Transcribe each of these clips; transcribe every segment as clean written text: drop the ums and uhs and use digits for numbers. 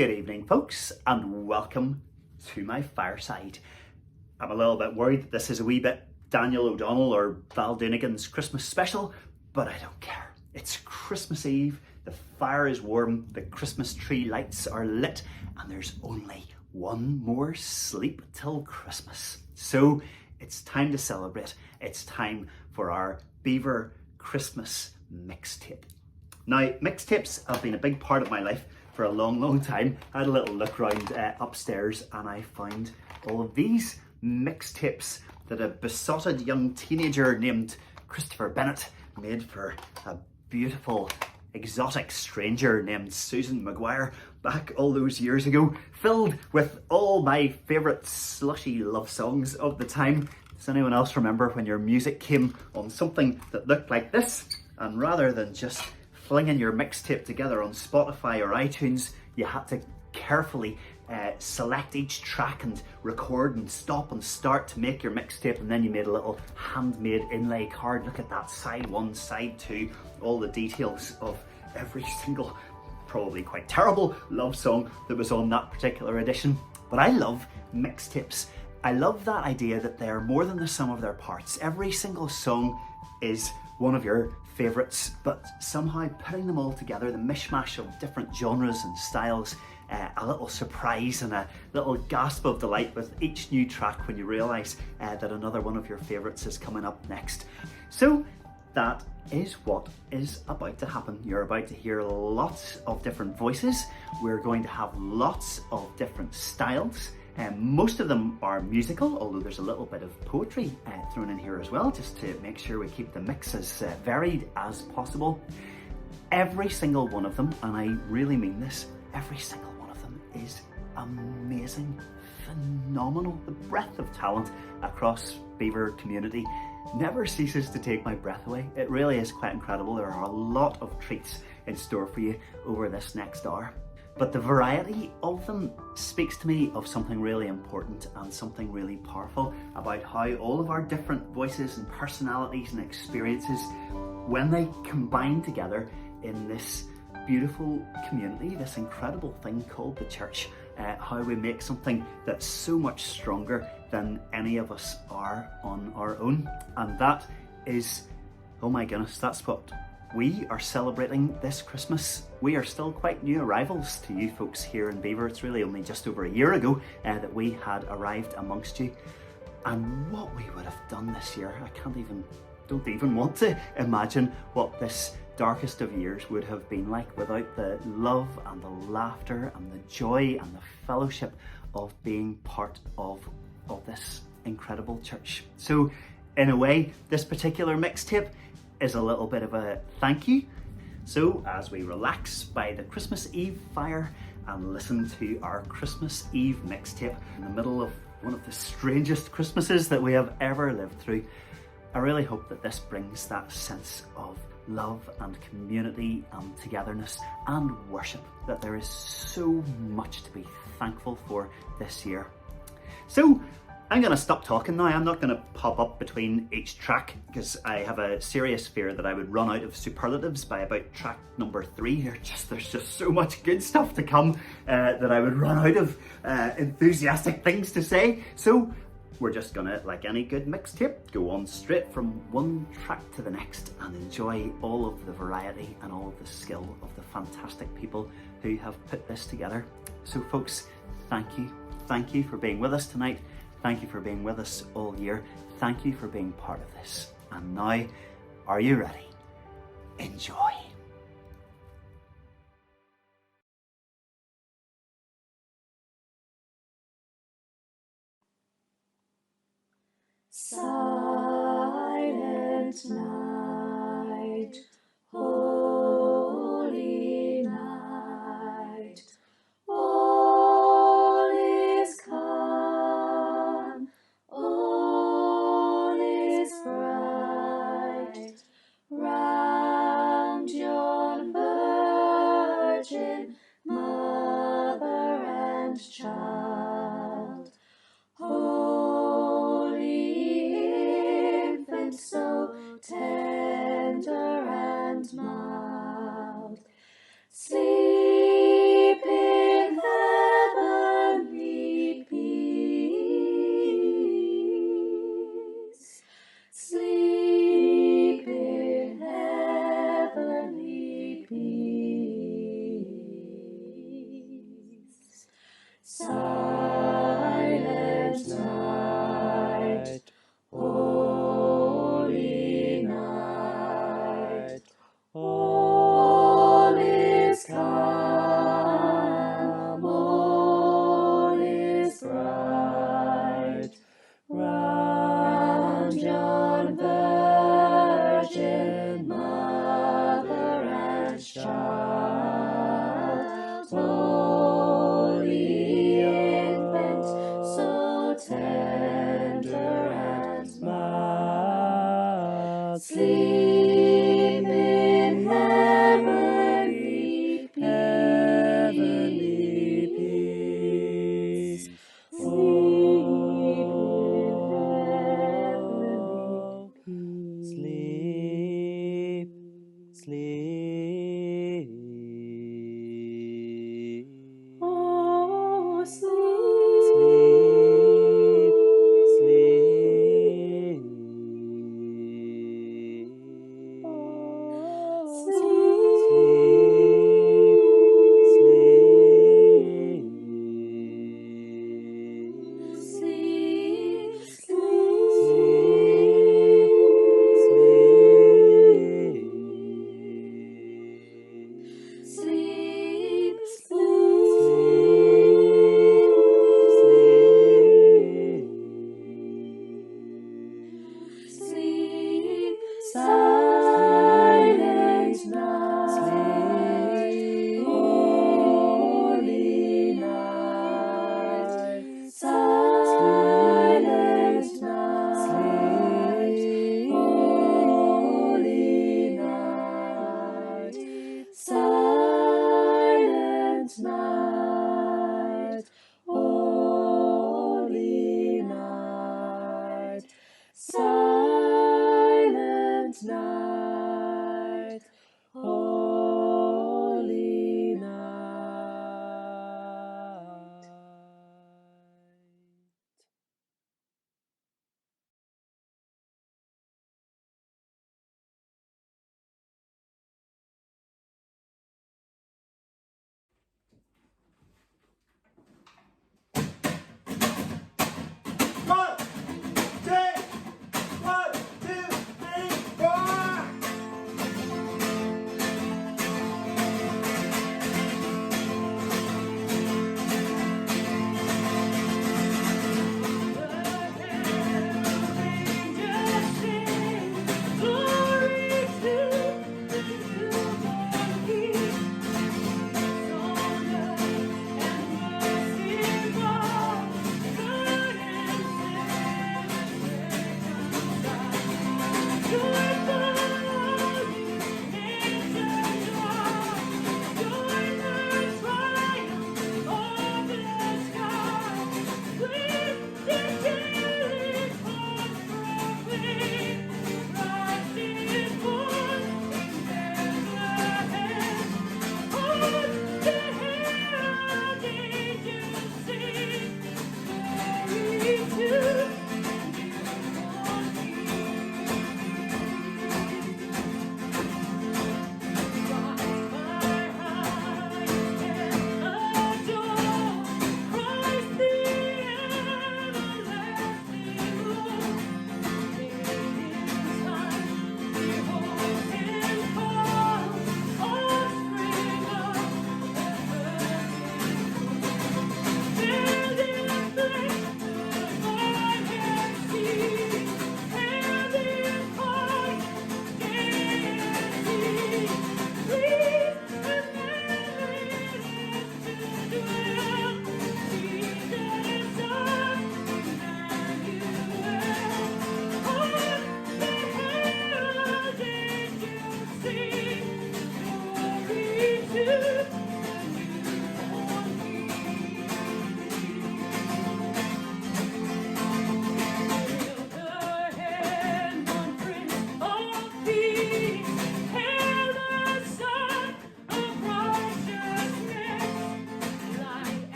Good evening, folks, and welcome to my fireside. I'm a little bit worried that this is a wee bit Daniel O'Donnell or Val Doonigan's Christmas special, but I don't care. It's Christmas Eve, the fire is warm, the Christmas tree lights are lit, and there's only one more sleep till Christmas. So it's time to celebrate. It's time for our Belvoir Christmas mixtape. Now, mixtapes have been a big part of my life for a long time. I had a little look around upstairs and I found all of these mixtapes that a besotted young teenager named Christopher Bennett made for a beautiful exotic stranger named Susan Maguire back all those years ago, filled with all my favourite slushy love songs of the time. Does anyone else remember when your music came on something that looked like this? And rather than just flinging your mixtape together on Spotify or iTunes, you had to carefully select each track and record and stop and start to make your mixtape, and then you made a little handmade inlay card. Look at that, side one, side two, all the details of every single, probably quite terrible love song that was on that particular edition. But I love mixtapes. I love that idea that they're more than the sum of their parts. Every single song is one of your favourites, but somehow putting them all together, the mishmash of different genres and styles, a little surprise and a little gasp of delight with each new track when you realise that another one of your favourites is coming up next. So that is what is about to happen. You're about to hear lots of different voices. We're going to have lots of different styles. Most of them are musical, although there's a little bit of poetry thrown in here as well, just to make sure we keep the mix as varied as possible. Every single one of them, and I really mean this, every single one of them is amazing, phenomenal. The breadth of talent across Belvoir community never ceases to take my breath away. It really is quite incredible. There are a lot of treats in store for you over this next hour. But the variety of them speaks to me of something really important and something really powerful about how all of our different voices and personalities and experiences, when they combine together in this beautiful community, this incredible thing called the church, how we make something that's so much stronger than any of us are on our own. And that is, oh my goodness, that's what we are celebrating this Christmas. We are still quite new arrivals to you folks here in Belvoir. It's really only just over a year ago that we had arrived amongst you. And what we would have done this year, don't even want to imagine what this darkest of years would have been like without the love and the laughter and the joy and the fellowship of being part of this incredible church. So in a way, this particular mixtape is a little bit of a thank you. So as we relax by the Christmas Eve fire and listen to our Christmas Eve mixtape in the middle of one of the strangest Christmases that we have ever lived through, I really hope that this brings that sense of love and community and togetherness and worship, that there is so much to be thankful for this year. So I'm going to stop talking now. I'm not going to pop up between each track because I have a serious fear that I would run out of superlatives by about track number 3. There's just so much good stuff to come that I would run out of enthusiastic things to say. So we're just going to, like any good mixtape, go on straight from one track to the next and enjoy all of the variety and all of the skill of the fantastic people who have put this together. So folks, thank you. Thank you for being with us tonight. Thank you for being with us all year. Thank you for being part of this. And now, are you ready? Enjoy. Silent night, holy night, all is calm, all is bright, round yon virgin mother and child. Holy infant, so tender Silent night, holy night, all is calm, all is bright, round yon Virgin Mother and Child, holy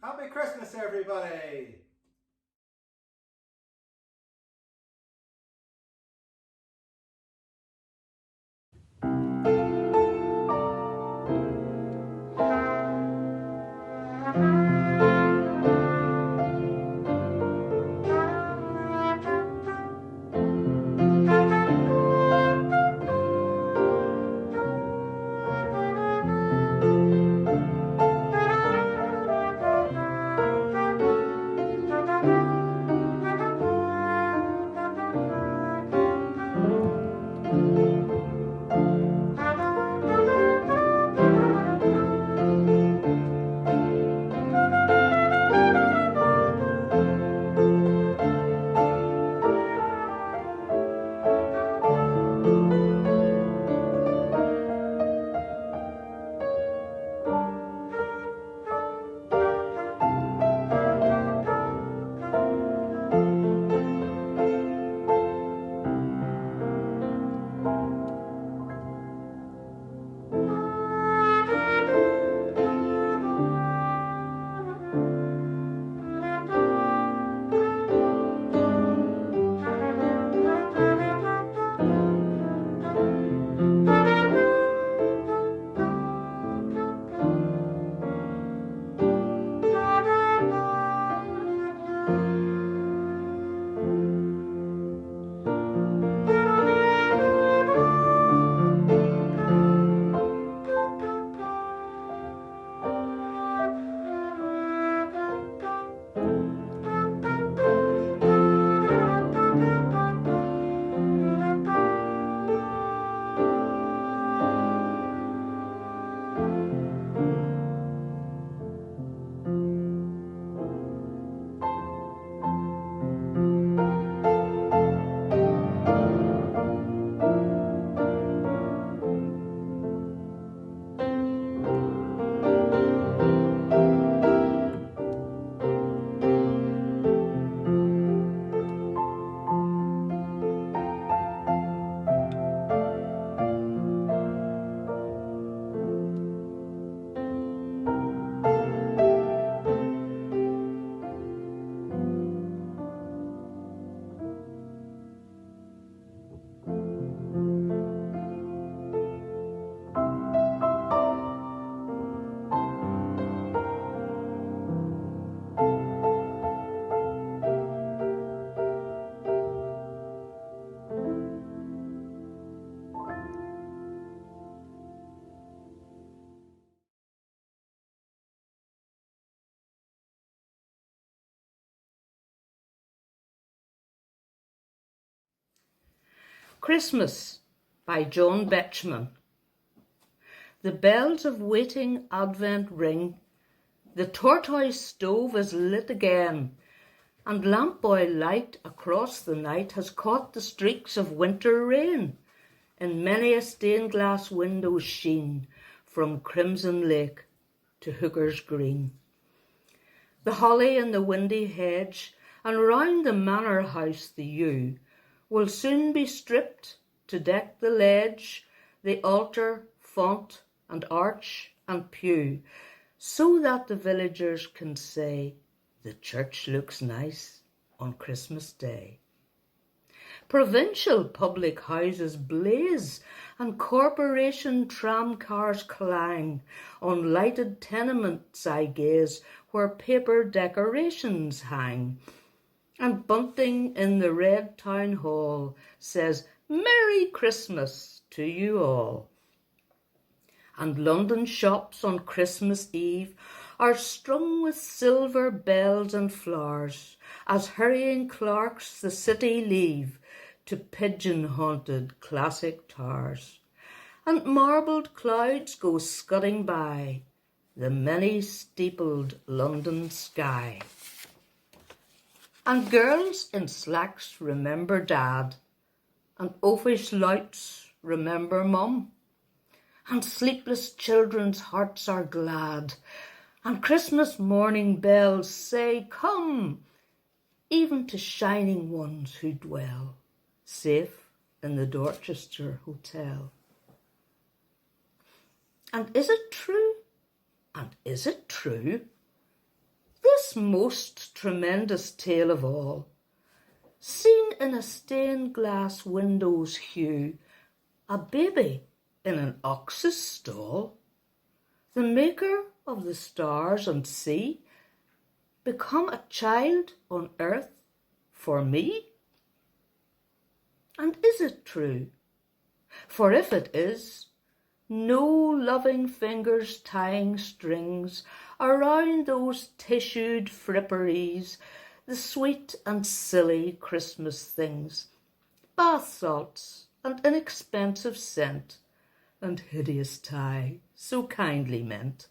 Happy Christmas, everybody! Christmas by Joan Betchman. The bells of waiting Advent ring, the tortoise stove is lit again, and lamp oil light across the night has caught the streaks of winter rain. In many a stained glass window's sheen, from Crimson Lake to Hooker's Green. The holly in the windy hedge, and round the manor house the yew, will soon be stripped to deck the ledge, the altar, font, and arch, and pew, so that the villagers can say, the church looks nice on Christmas Day. Provincial public houses blaze, and corporation tramcars clang. On lighted tenements I gaze, where paper decorations hang. And bunting in the red town hall says, Merry Christmas to you all. And London shops on Christmas Eve are strung with silver bells and flowers, as hurrying clerks the city leave to pigeon-haunted classic towers. And marbled clouds go scudding by the many-steepled London sky. And girls in slacks remember Dad, and oafish louts remember Mum, and sleepless children's hearts are glad, and Christmas morning bells say, Come, even to shining ones who dwell safe in the Dorchester Hotel. And is it true? And is it true this most tremendous tale of all, seen in a stained glass window's hue, a baby in an ox's stall, the maker of the stars and sea, become a child on earth for me? And is it true? For if it is, no loving fingers tying strings around those tissued fripperies, the sweet and silly Christmas things, bath salts and inexpensive scent, and hideous tie so kindly meant.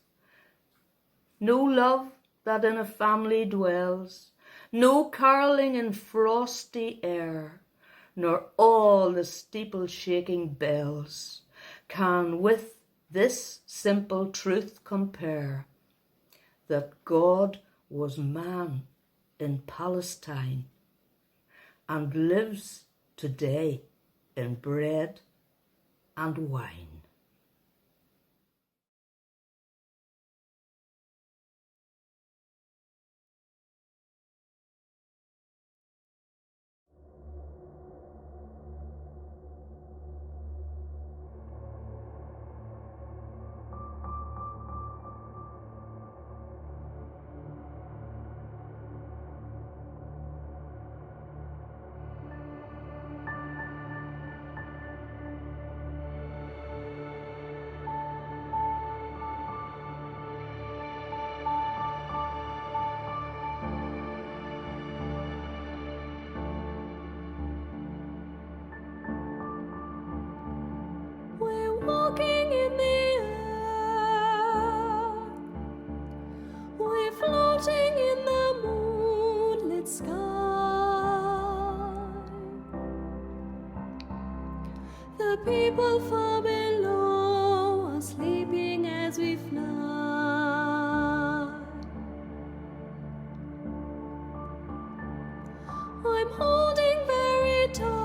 No love that in a family dwells, no carolling in frosty air, nor all the steeple-shaking bells can with this simple truth compare, that God was man in Palestine and lives today in bread and wine. We're walking in the air. We're floating in the moonlit sky. The people far below are sleeping as we fly. I'm holding very tight.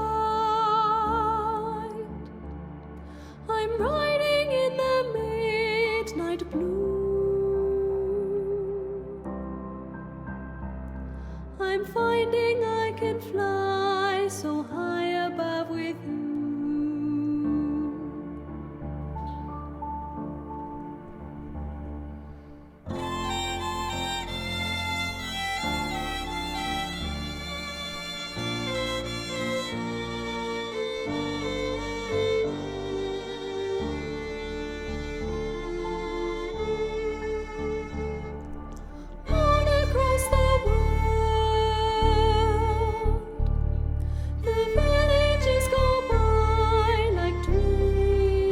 I'm riding in the midnight blue. I'm finding I can fly so high above with you. All across the world, the villages go by like dreams.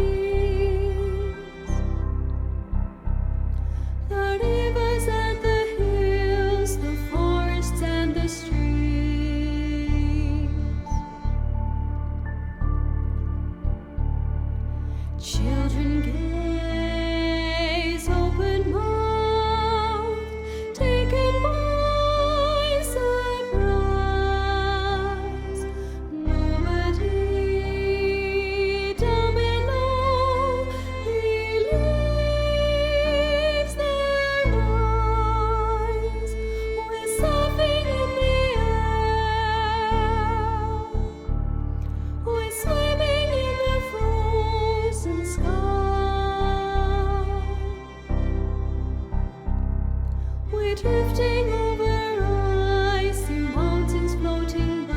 The rivers and the hills, the forests and the streams. Children gaze open-mouthed, taken by surprise. Nobody down below believes their eyes. We're surfing in the air. We're swimming in the frozen sky. We're drifting over icy mountains floating by.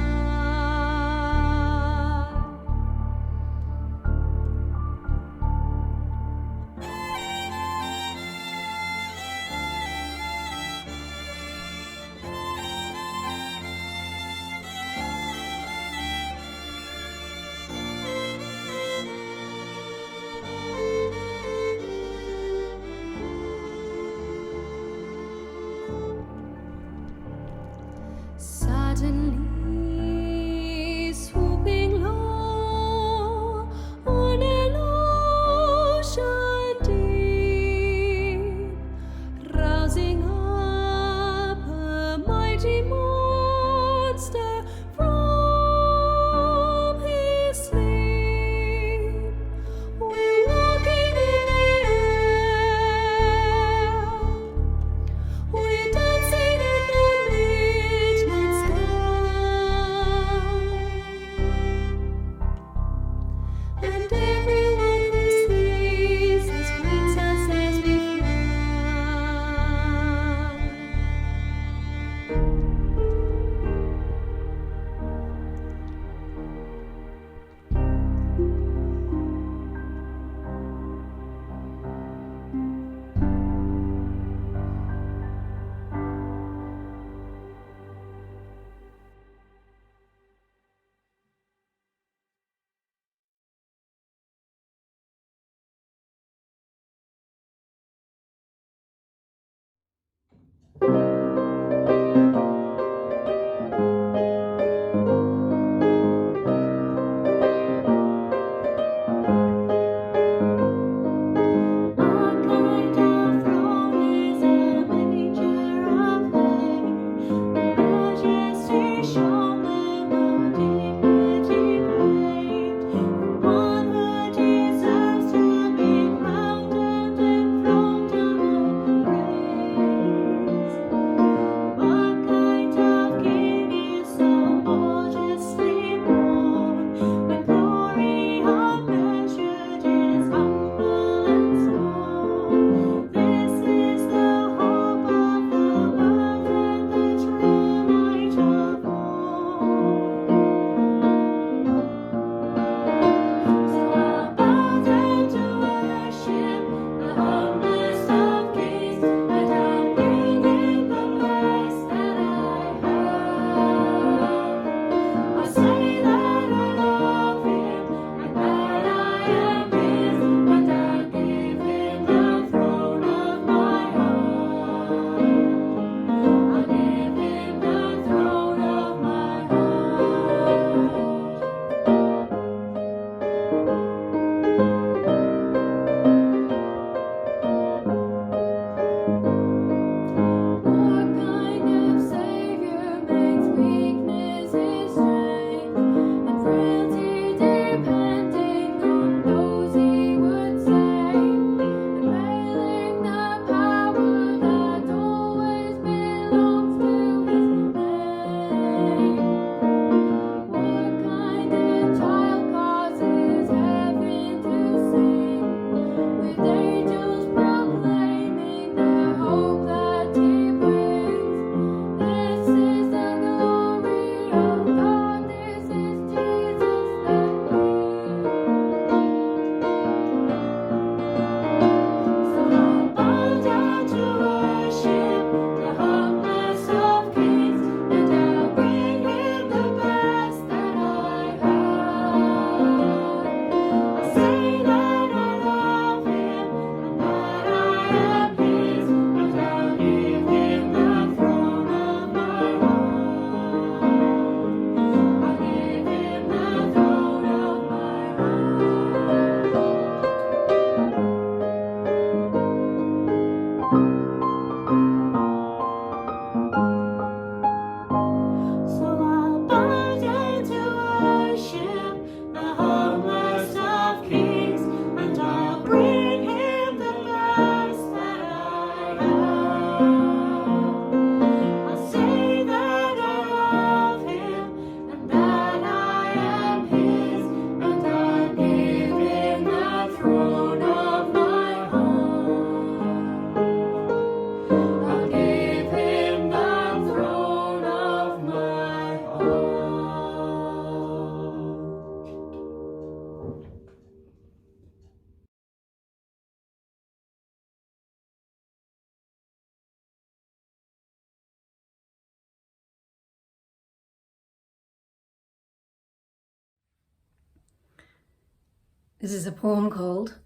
This is a poem called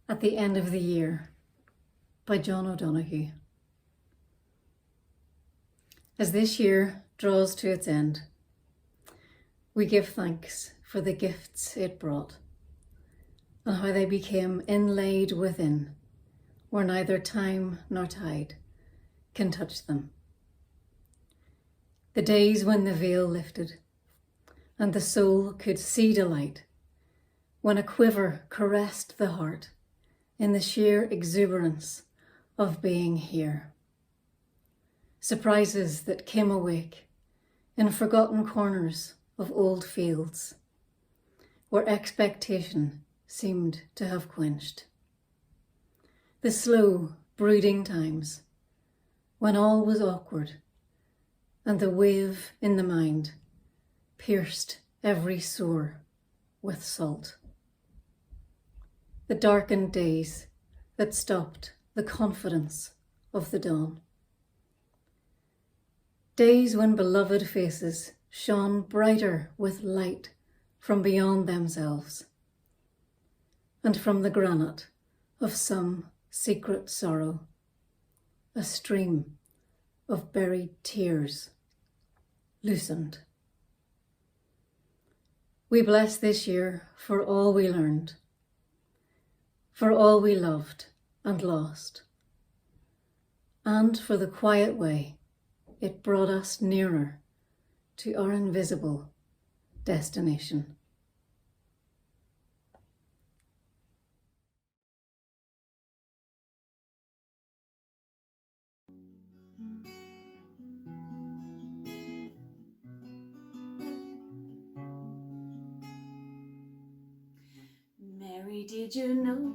At the End of the Year by John O'Donoghue. As this year draws to its end, we give thanks for the gifts it brought and how they became inlaid within, where neither time nor tide can touch them. The days when the veil lifted and the soul could see delight, when a quiver caressed the heart in the sheer exuberance of being here. Surprises that came awake in forgotten corners of old fields, where expectation seemed to have quenched. The slow, brooding times when all was awkward and the wave in the mind pierced every sore with salt. The darkened days that stopped the confidence of the dawn. Days when beloved faces shone brighter with light from beyond themselves and from the granite of some secret sorrow, a stream of buried tears loosened. We bless this year for all we learned, for all we loved and lost, and for the quiet way it brought us nearer to our invisible destination. Mary, did you know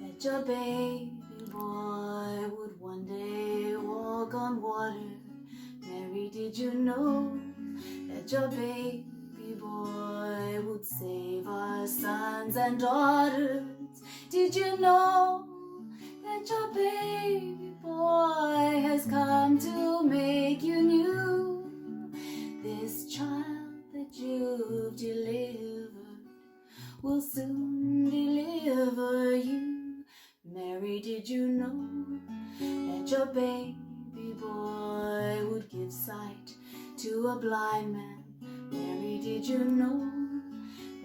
that your baby boy would one day walk on water? Mary, did you know that your baby boy would save our sons and daughters? Did you know that your baby boy has come to make you new? This child that you've delivered will soon deliver you. Mary, did you know that your baby boy would give sight to a blind man? Mary, did you know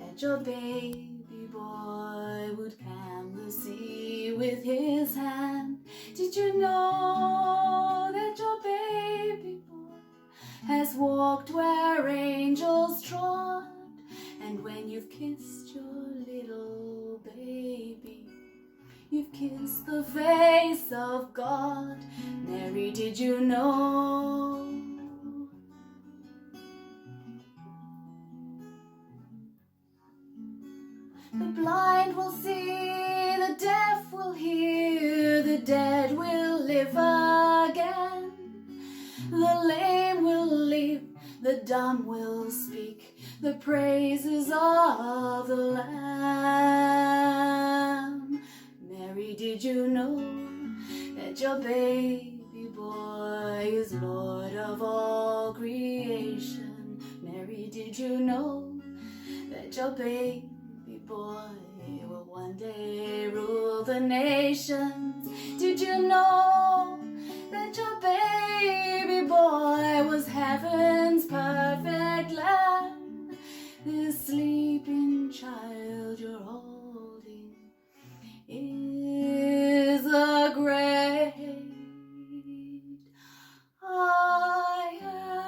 that your baby boy would calm the sea with his hand? Did you know that your baby boy has walked where angels trod? And when you've kissed your little baby, you've kissed the face of God. Mary, did you know? The blind will see, the deaf will hear, the dead will live again. The lame will leap, the dumb will speak the praises of the Lamb. Mary, did you know that your baby boy is Lord of all creation? Mary, did you know that your baby boy will one day rule the nations? Did you know that your baby boy was heaven's perfect lamb? This sleeping child you're holding is a great I am.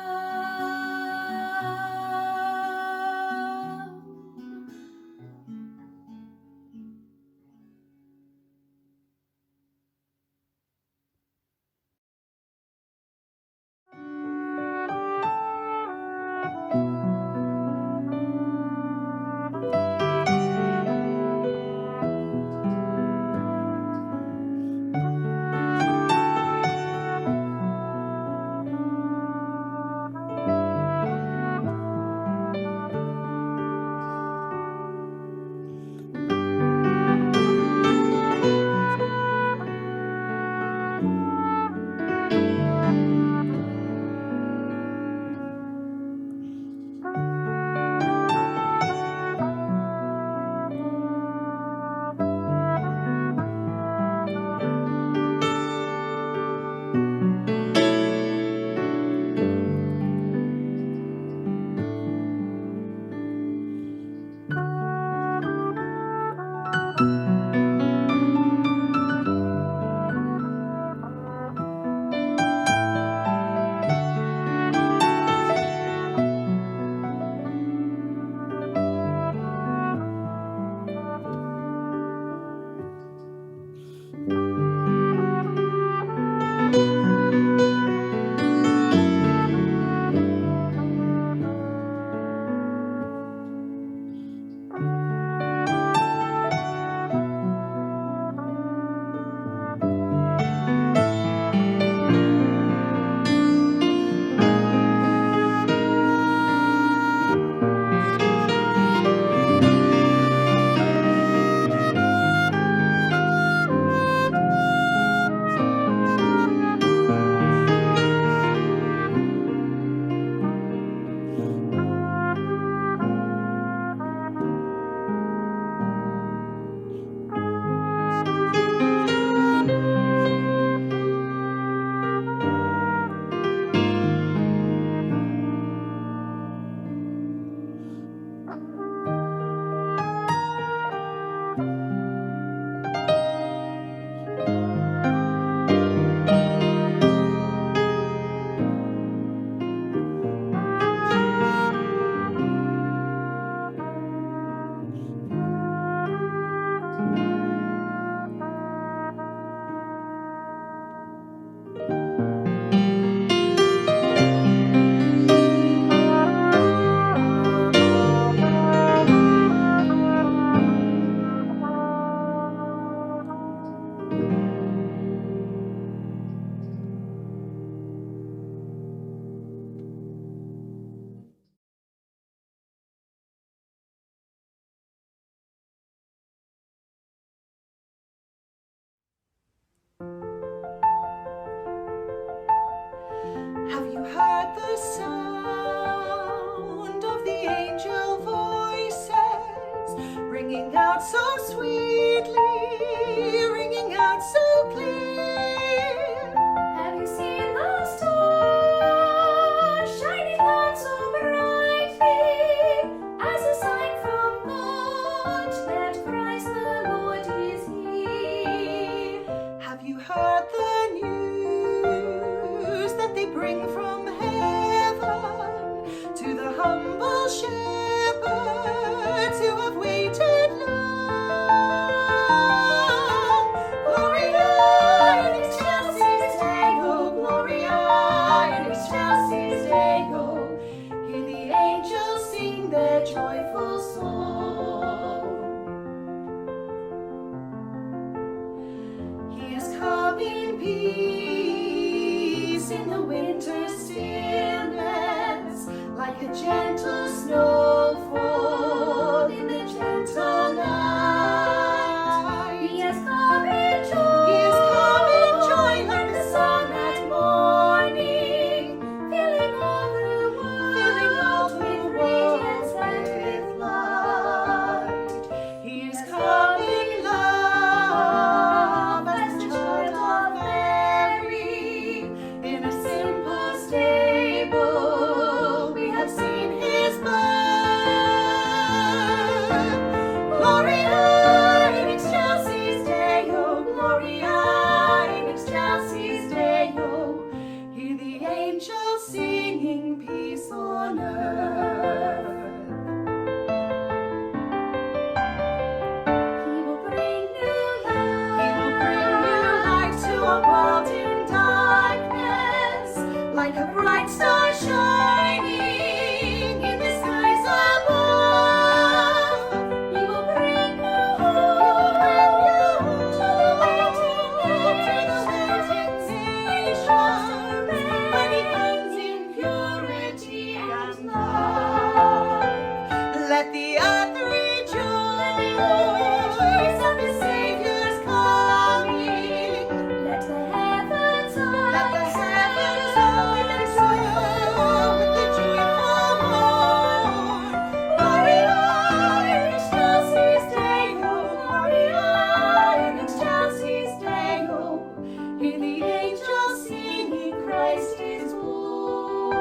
heard the sound of the angel voices ringing out so sweetly, ringing out so clear? Have you seen the stars shining out so brightly as a sign from God that Christ the Lord is here? Have you heard the news that they bring from heaven to the humble shepherds who have waited long? Gloria in excelsis Deo, Gloria in excelsis Deo. Hear the angels sing their joyful song. He has come in peace in the winter stillness, like a gentle snowfall in the gentle night. He has come in joy. He has come in joy like the sun at morning, filling all the world with radiance and with light. He has come in love as the child of Mary. In a simple stable we have seen his birth. Gloria in excelsis Deo, Gloria in excelsis Deo. Hear the angels singing peace on earth. He will bring new light. He will bring new light to a world in darkness, like a bright star shining in the skies above. He will bring new He will bring new hope to the waiting nations, when he comes in purity and love. Let the earth rejoice at the Savior's coming. Let the heavens Let the heavens answer with the joyful morn. Gloria in excelsis Deo, Gloria in excelsis Deo. Hear the angels singing, Christ is born.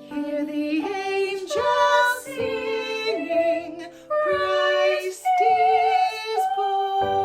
Hear the angels singing, Christ is born.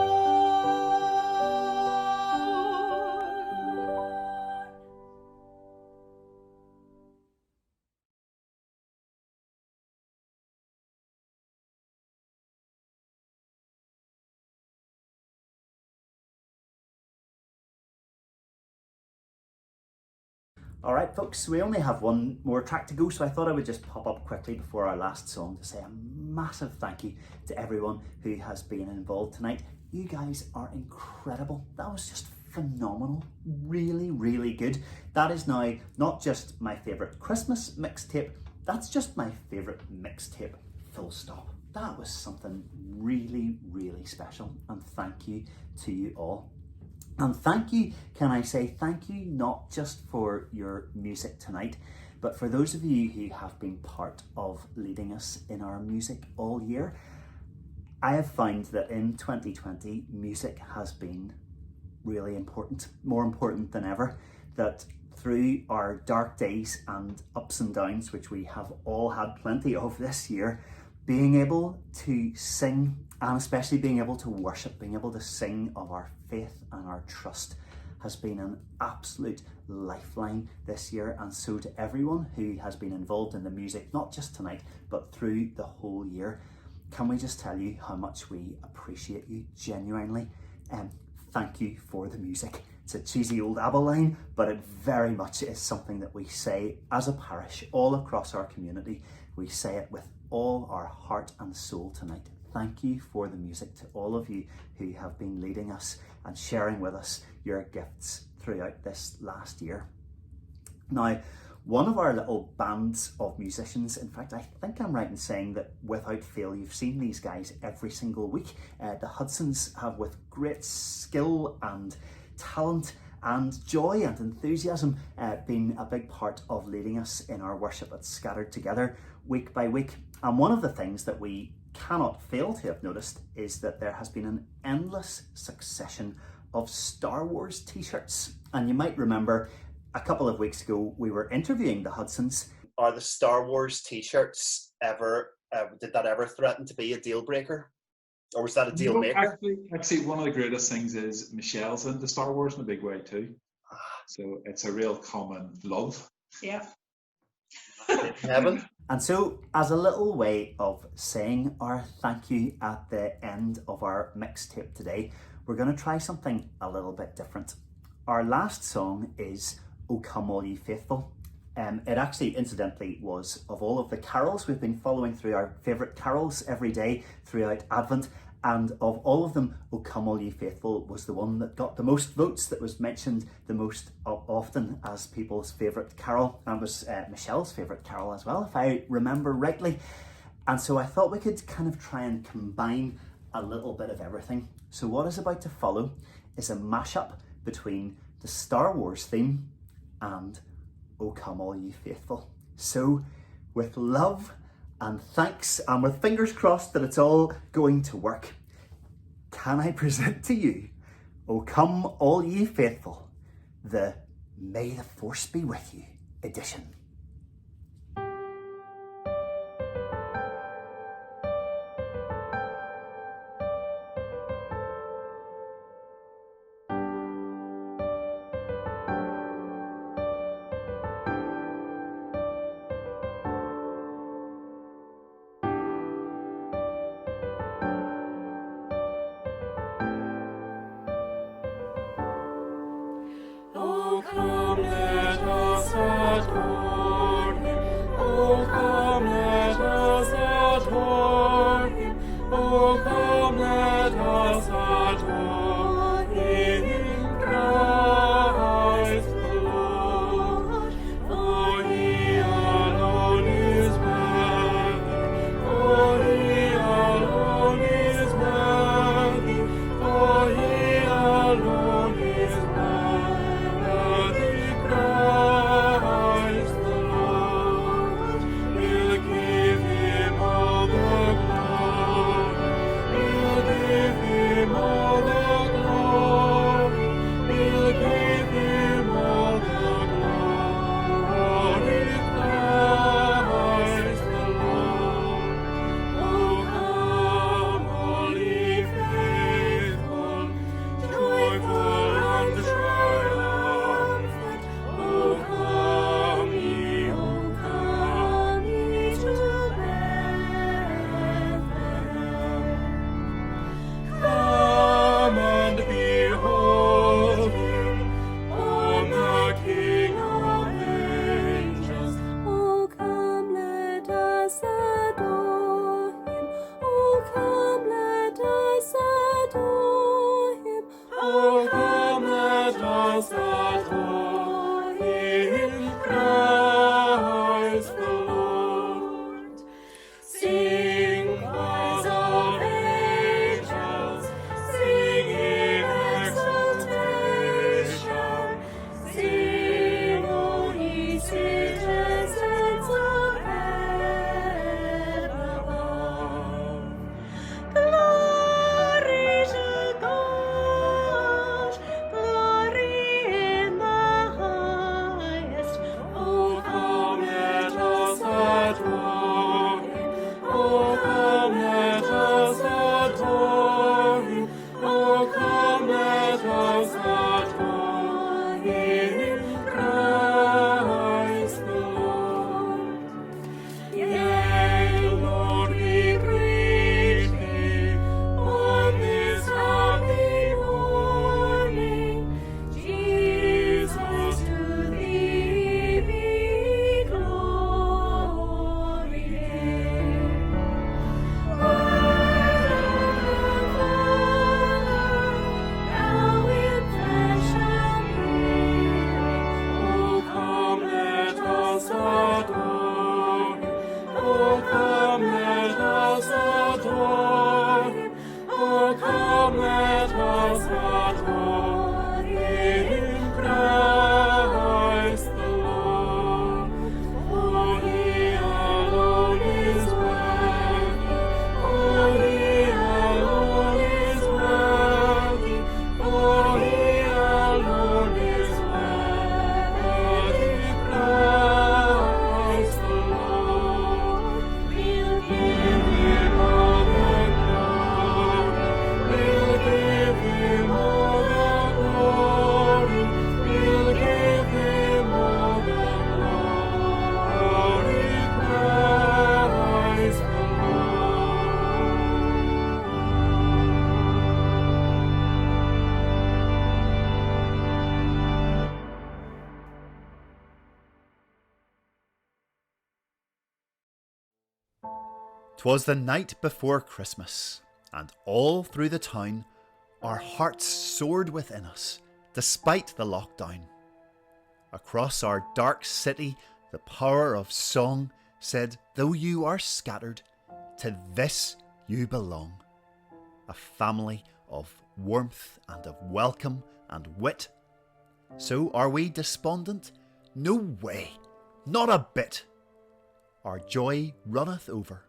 Alright folks, we only have one more track to go, so I thought I would just pop up quickly before our last song to say a massive thank you to everyone who has been involved tonight. You guys are incredible. That was just phenomenal. Really, really good. That is now not just my favourite Christmas mixtape, that's just my favourite mixtape, full stop. That was something really, really special, and thank you to you all. And thank you, can I say thank you not just for your music tonight, but for those of you who have been part of leading us in our music all year. I have found that in 2020, music has been really important, more important than ever, that through our dark days and ups and downs, which we have all had plenty of this year, being able to sing, and especially being able to worship, being able to sing of our faith and our trust, has been an absolute lifeline this year. And so to everyone who has been involved in the music, not just tonight, but through the whole year, can we just tell you how much we appreciate you genuinely? Thank you for the music. It's a cheesy old ABBA line, but it very much is something that we say as a parish all across our community. We say it with all our heart and soul tonight. Thank you for the music to all of you who have been leading us and sharing with us your gifts throughout this last year. Now, one of our little bands of musicians, in fact, I think I'm right in saying that without fail, you've seen these guys every single week. The Hudsons have, with great skill and talent and joy and enthusiasm been a big part of leading us in our worship at Scattered Together week by week. And one of the things that we cannot fail to have noticed is that there has been an endless succession of Star Wars t-shirts. And you might remember a couple of weeks ago we were interviewing the Hudsons. Are the Star Wars t-shirts ever, did that ever threaten to be a deal breaker? Or was that a deal maker? Actually, one of the greatest things is Michelle's into Star Wars in a big way too. So it's a real common love. Yeah. Heaven. And so, as a little way of saying our thank you at the end of our mixtape today, we're going to try something a little bit different. Our last song is O Come All Ye Faithful. It actually, incidentally, was of all of the carols. We've been following through our favourite carols every day throughout Advent, and of all of them, O Come All Ye Faithful was the one that got the most votes, that was mentioned the most often as people's favourite carol, and was Michelle's favourite carol as well, if I remember rightly. And so I thought we could kind of try and combine a little bit of everything. So what is about to follow is a mashup between the Star Wars theme and O Come All Ye Faithful. So with love and thanks, and with fingers crossed that it's all going to work, can I present to you O Come All Ye Faithful, the May the Force Be With You edition. Oh, come, let us adore Him. Oh, come, let us adore Him. Oh, come, let us adore Him, Christ the Lord. For He alone is worthy. For He alone is worthy. For He alone is worthy. Christ the Lord, we'll give Him all the glory. We'll give Him all the glory. We'll give Him all the glory. Christ the Lord. Oh, come, all ye faithful, joyful and triumphant. Oh, come ye to Bethlehem. Come and behold Him, born the King of angels. Oh, come, let us adore Him. Oh, come, let us adore Him. Oh, come, let us adore Him, Christ the Lord. Sing choirs of angels, singing exaltation. Sing, O ye citizens of heaven above. Glory to God 'Twas the night before Christmas, and all through the town our hearts soared within us, despite the lockdown. Across our dark city, the power of song said, though you are scattered, to this you belong. A family of warmth and of welcome and wit. So are we despondent? No way, not a bit. Our joy runneth over,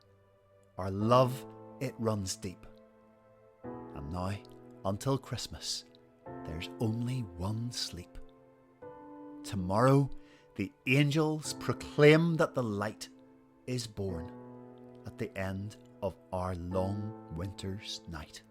our love it runs deep. And now, until Christmas, there's only one sleep. Tomorrow the angels proclaim that the light is born at the end of our long winter's night.